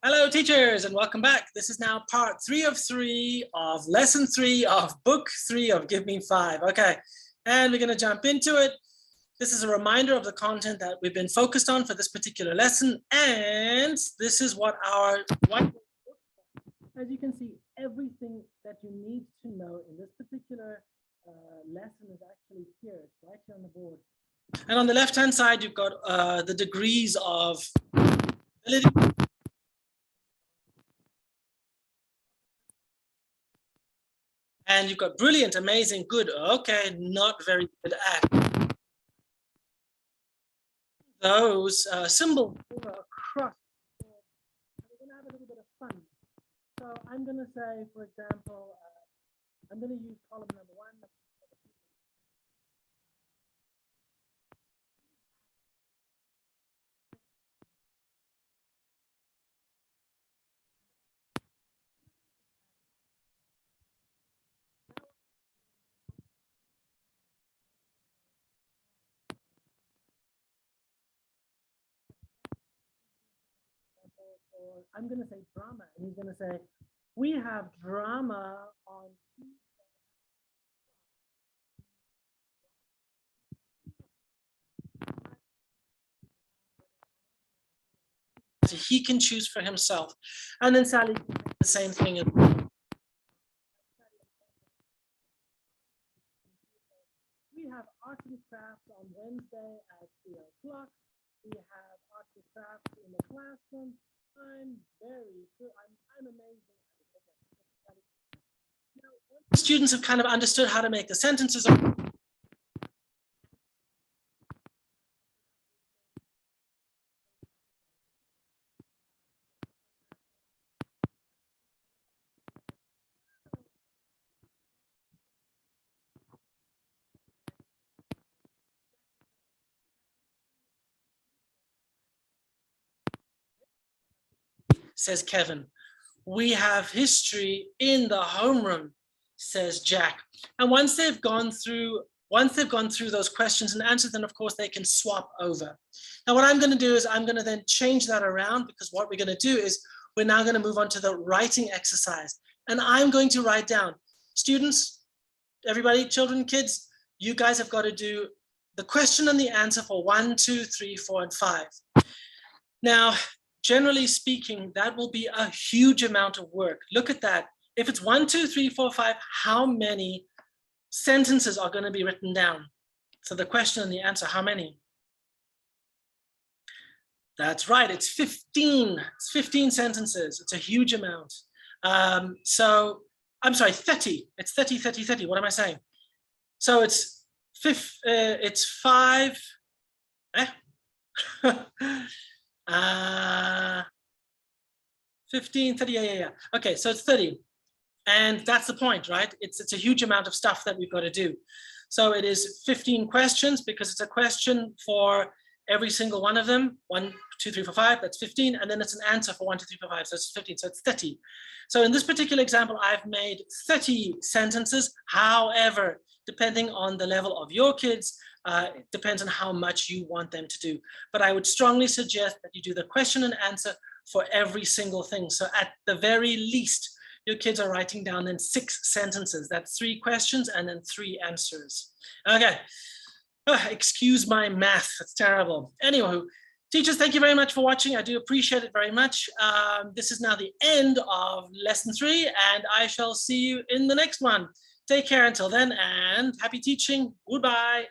Hello teachers and welcome back. This is now part 3 of 3 of lesson 3 of book 3 of Give Me 5. Okay, and we're going to jump into it. This is a reminder of the content that we've been focused on for this particular lesson, and this is what our whiteboard looks like. As you can see, everything that you need to know in this particular lesson is actually here. It's right here on the board. And on the left hand side, you've got the degrees of ability. And you've got brilliant, amazing, good, okay, not very good at. Those symbols across. We're going to have a little bit of fun. So I'm going to say, for example, I'm going to use column number 1. Or I'm going to say drama, and he's going to say, we have drama on Tuesday. So he can choose for himself. And then Sally can do the same thing. We have art and crafts on Wednesday at 3 o'clock. We have art and crafts in the classroom. I'm very good. I'm amazing. Now, once the students have kind of understood how to make the sentences. Says Kevin. We have history in the homeroom, says Jack. And once they've gone through those questions and answered them, of course, they can swap over. Now, what I'm going to do is I'm going to then change that around, because what we're going to do is we're now going to move on to the writing exercise. And I'm going to write down, students, everybody, children, kids, you guys have got to do the question and the answer for 1, 2, 3, 4, and 5. Now, generally speaking, that will be a huge amount of work. Look at that. If it's 1, 2, 3, 4, 5, how many sentences are going to be written down? So the question and the answer, how many? That's right, it's 15. It's 15 sentences. It's a huge amount. So I'm sorry, 30. It's 30, 30, 30. What am I saying? So it's 5. 15, 30, yeah. Okay, so it's 30. And that's the point, right? It's a huge amount of stuff that we've got to do. So it is 15 questions, because it's a question for every single one of them. 1, 2, 3, 4, 5, that's 15. And then it's an answer for 1, 2, 3, 4, 5, so it's 15, so it's 30. So in this particular example, I've made 30 sentences. However, depending on the level of your kids, it depends on how much you want them to do. But I would strongly suggest that you do the question and answer for every single thing. So at the very least, your kids are writing down then 6 sentences. That's 3 questions and then 3 answers. Okay, excuse my math, that's terrible. Anyway, teachers, thank you very much for watching. I do appreciate it very much. This is now the end of lesson 3, and I shall see you in the next one. Take care until then, and happy teaching. Goodbye.